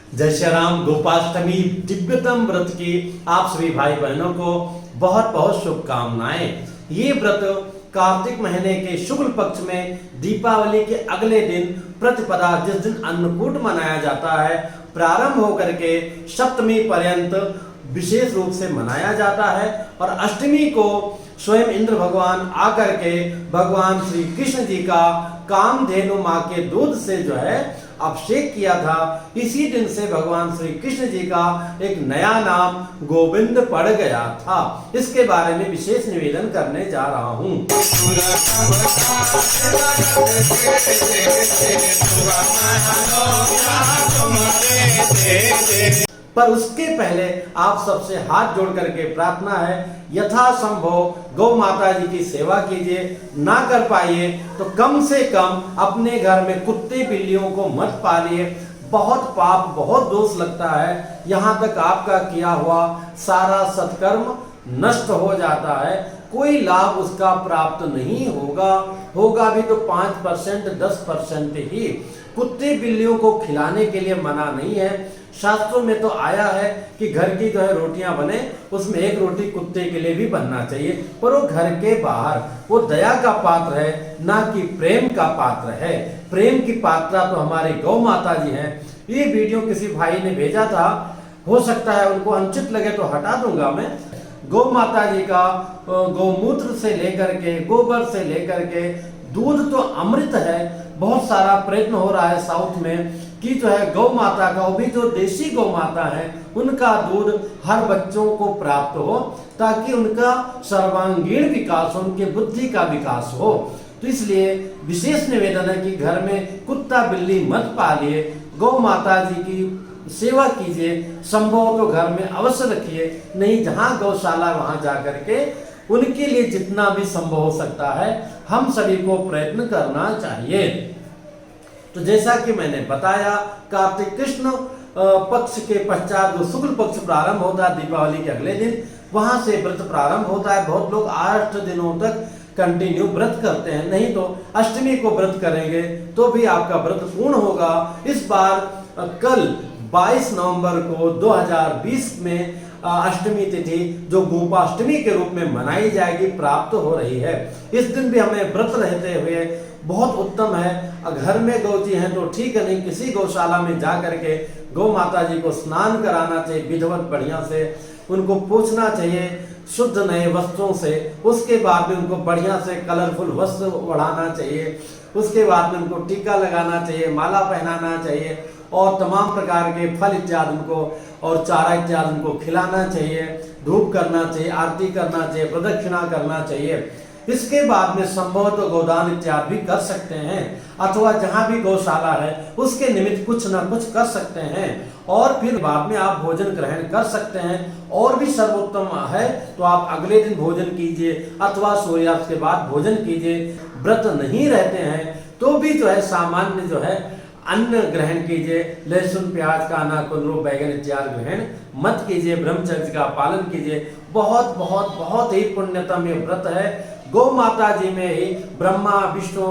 जय श्री राम। गोपाष्टमी दिव्यतम व्रत की आप सभी भाई बहनों को बहुत बहुत शुभकामनाएं। ये व्रत कार्तिक महीने के शुक्ल पक्ष में दीपावली के अगले दिन प्रतिपदा, जिस दिन अन्नकूट मनाया जाता है, प्रारंभ होकर के सप्तमी पर्यंत विशेष रूप से मनाया जाता है। और अष्टमी को स्वयं इंद्र भगवान आकर के भगवान श्री कृष्ण जी का कामधेनु माँ के दूध से जो है अभिषेक किया था। इसी दिन से भगवान श्री कृष्ण जी का एक नया नाम गोविंद पड़ गया था। इसके बारे में विशेष निवेदन करने जा रहा हूँ। पर उसके पहले आप सबसे हाथ जोड़ करके प्रार्थना है, यथासंभव गौ माता जी की सेवा कीजिए। ना कर पाइए तो कम से कम अपने घर में कुत्ते बिल्लियों को मत पालिए। बहुत पाप, बहुत दोष लगता है। यहाँ तक आपका किया हुआ सारा सत्कर्म नष्ट हो जाता है, कोई लाभ उसका प्राप्त नहीं होगा। होगा भी तो 5%, 10% ही। कुत्ते बिल्लियों को खिलाने के लिए मना नहीं है। शास्त्रों में तो आया है कि घर की जो है रोटियां बने, उसमें एक रोटी कुत्ते के लिए भी बनना चाहिए, पर वो घर के बाहर। वो दया का पात्र है, ना कि प्रेम का पात्र है। प्रेम की पात्रा तो हमारी गौ माता जी हैं। ये वीडियो किसी भाई ने भेजा था, हो सकता है उनको अनुचित लगे तो हटा दूंगा मैं। गौ माता जी का गौमूत्र से लेकर के, गोबर से लेकर के, दूध तो अमृत है। बहुत सारा प्रयत्न हो रहा है साउथ में कि जो है गौ माता का, वो भी जो देशी गौ माता है, उनका दूध हर बच्चों को प्राप्त हो, ताकि उनका सर्वांगीण विकास हो, उनके बुद्धि का विकास हो। तो इसलिए विशेष निवेदन है कि घर में कुत्ता बिल्ली मत पालिए, गौ माता जी की सेवा कीजिए। संभव तो घर में अवश्य रखिए, नहीं जहाँ गौशाला वहां जाकर के उनके लिए जितना भी संभव हो सकता है हम सभी को प्रयत्न करना चाहिए। तो जैसा कि मैंने बताया, कार्तिक कृष्ण पक्ष के पश्चात जो शुक्ल पक्ष प्रारंभ होता है दीपावली के अगले दिन, वहां से व्रत प्रारंभ होता है। बहुत लोग 8 दिनों तक कंटिन्यू व्रत करते हैं, नहीं तो अष्टमी को व्रत करेंगे तो भी आपका व्रत पूर्ण होगा। इस बार कल 22 नवंबर को 2020 में अष्टमी तिथि जो गोपाष्टमी के रूप में मनाई जाएगी प्राप्त हो रही है। इस दिन भी हमें व्रत रहते हुए बहुत उत्तम है। घर में गौ जी हैं तो ठीक है, नहीं किसी गौशाला में जा करके गौ माता जी को स्नान कराना चाहिए विधिवत बढ़िया से। उनको पूछना चाहिए शुद्ध नए वस्त्रों से। उसके बाद में उनको बढ़िया से कलरफुल वस्त्र ओढ़ाना चाहिए। उसके बाद में उनको टीका लगाना चाहिए, माला पहनाना चाहिए, और तमाम प्रकार के फल इत्यादि उनको और चारा इत्यादि उनको खिलाना चाहिए। धूप करना चाहिए, आरती करना चाहिए, प्रदक्षिणा करना चाहिए। इसके बाद में संभव तो गोदान इत्यादि भी कर सकते हैं, अथवा जहां भी गौशाला है उसके निमित्त कुछ ना कुछ कर सकते हैं, और फिर बाद में आप भोजन ग्रहण कर सकते हैं। और भी सर्वोत्तम है तो आप अगले दिन भोजन कीजिए, अथवा सूर्यास्त के बाद भोजन कीजिए। व्रत नहीं रहते हैं तो भी जो है सामान्य जो है अन्न ग्रहण कीजिए। लहसुन प्याज का ना, कुंदरू बैगन इत्यादि ग्रहण मत कीजिए। ब्रह्मचर्य का पालन कीजिए। बहुत बहुत बहुत ही पुण्यतम ये व्रत है। गौ माता जी में ही ब्रह्मा, विष्णु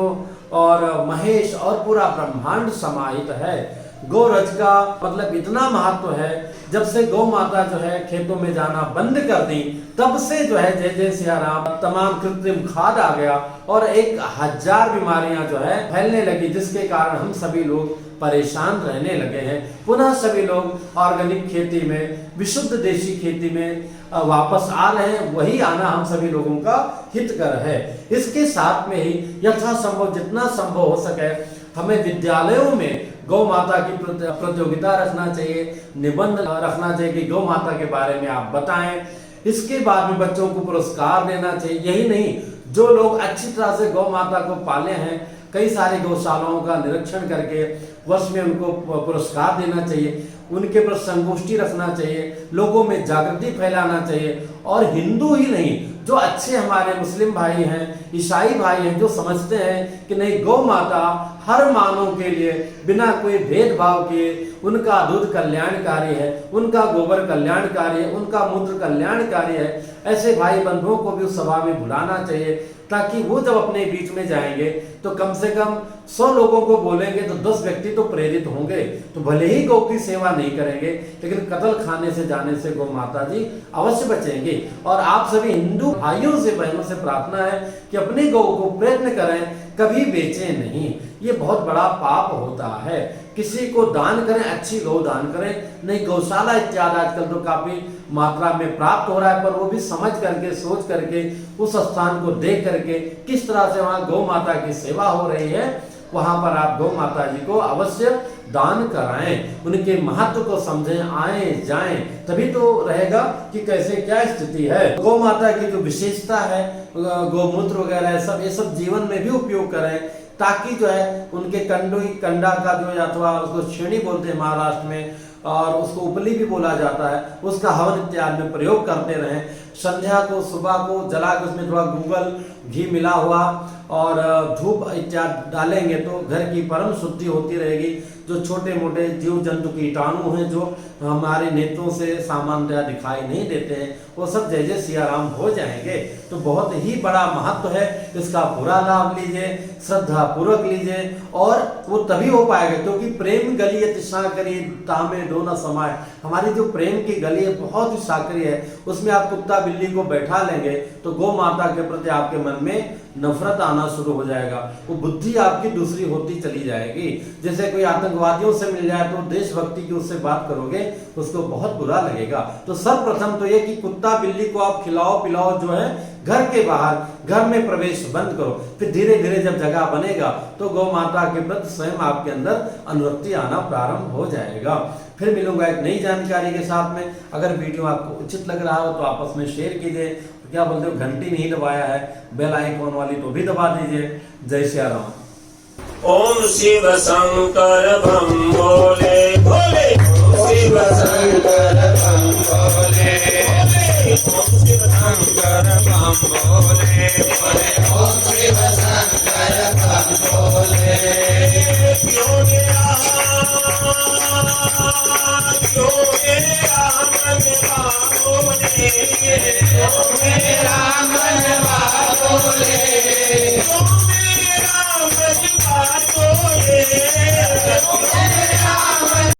और महेश और पूरा ब्रह्मांड समाहित है। गौरज का मतलब इतना महत्व है, जब से गौ माता जो है खेतों में जाना बंद कर दी, तब से जो है जय जय सिया राम तमाम कृत्रिम खाद आ गया और 1000 बीमारियां जो है फैलने लगी, जिसके कारण हम सभी लोग परेशान रहने लगे हैं। पुनः सभी लोग ऑर्गेनिक खेती में, विशुद्ध देशी खेती में वापस आ रहे हैं। वही आना हम सभी लोगों का हितकर है। इसके साथ में ही यथासंभव जितना संभव हो सके हमें विद्यालयों में गौ माता की प्रतियोगिता रखना चाहिए, निबंध रखना चाहिए कि गौ माता के बारे में आप बताएं। इसके बाद में बच्चों को पुरस्कार देना चाहिए। यही नहीं, जो लोग अच्छी तरह से गौ माता को पाले हैं, कई सारी गौशालाओं का निरीक्षण करके वर्ष में उनको पुरस्कार देना चाहिए। उनके पर संगोष्ठी रखना चाहिए, लोगों में जागृति फैलाना चाहिए। और हिंदू ही नहीं, जो अच्छे हमारे मुस्लिम भाई हैं, ईसाई भाई हैं, जो समझते हैं कि नहीं गौ माता हर मानव के लिए बिना कोई भेदभाव किए, उनका दूध कल्याणकारी है, उनका गोबर कल्याणकारी है, उनका मूत्र कल्याणकारी है, ऐसे भाई बंधुओं को भी उस सभा में बुलाना चाहिए। ताकि वो जब अपने बीच में जाएंगे तो कम से कम 100 लोगों को बोलेंगे तो 10 व्यक्ति तो प्रेरित होंगे। तो भले ही गौ की सेवा नहीं करेंगे, लेकिन कत्ल खाने से जाने से गौ माता जी अवश्य बचेंगे। और आप सभी हिंदू भाइयों से बहनों से प्रार्थना है कि अपनी गौ को प्रयत्न करें, कभी बेचें नहीं। ये बहुत बड़ा पाप होता है। किसी को दान करें, अच्छी गौ दान करें, नहीं गौशाला इत्यादि आजकल तो काफी मात्रा में प्राप्त हो रहा है, पर वो भी समझ करके सोच करके उस स्थान को देख करके किस तरह से वहां गौ माता की सेवा हो रही है, वहां पर आप गौ माता जी को अवश्य दान कराएं, उनके महत्व को समझें, आए जाएं, तभी तो रहेगा कि कैसे क्या स्थिति है। गौ माता की जो विशेषता है, गौमूत्र वगैरह सब ये सब जीवन में भी उपयोग करें, ताकि जो है उनके कंडा का जो अथवा उसको छेनी बोलते हैं महाराष्ट्र में, और उसको उपली भी बोला जाता है, उसका हवन इत्यादि में प्रयोग करते रहें। संध्या को सुबह को जला के उसमें थोड़ा गूगल घी मिला हुआ और धूप इत्यादि डालेंगे तो घर की परम शुद्धि होती रहेगी। जो छोटे मोटे जीव जंतु कीटाणु हैं जो हमारे नेत्रों से सामान्यतः दिखाई नहीं देते हैं, वो सब जय जय सिया राम हो जाएंगे। तो बहुत ही बड़ा महत्व है, इसका पूरा लाभ लीजिए, श्रद्धा पूर्वक लीजिए, और वो तभी हो पाएगा क्योंकि प्रेम गली है तृष्णा करी तामे दो न समाए। हमारी जो प्रेम की गली है बहुत ही साकरी है, उसमें आप कुत्ता बिल्ली को बैठा लेंगे तो गौ माता के प्रति आपके मन में नफरत आना शुरू हो जाएगा, वो बुद्धि आपकी दूसरी होती चली जाएगी। जैसे कोई आतंकवादियों से मिल जाए तो देशभक्ति की उससे बात करोगे, उसको बहुत बुरा लगेगा। तो सर्वप्रथम तो ये कि कुत्ता बिल्ली को आप खिलाओ पिलाओ जो है घर के बाहर, घर में प्रवेश बंद करो, फिर धीरे धीरे जब जगह बनेगा तो गौ माता के प्रति स्वयं आपके अंदर अनुरक्ति आना प्रारंभ हो जाएगा। फिर मिलूंगा एक नई जानकारी के साथ में। अगर वीडियो आपको उचित लग रहा हो तो आपस में शेयर कीजिए, क्या बोलते हो घंटी नहीं दबाया है बेल आइकॉन वाली तो भी दबा दीजिए। जय श्री राम। ओम शिव शंकर बम भोले भोले, शिव शंकर बम भोले भोले, ओम शिव शंकर बम भोले भोले, ओम शिव शंकर बम भोले। क्यों मेरा मनवा बोले, क्यों मेरा मनवा बोले, क्यों मेरा मनवा बोले।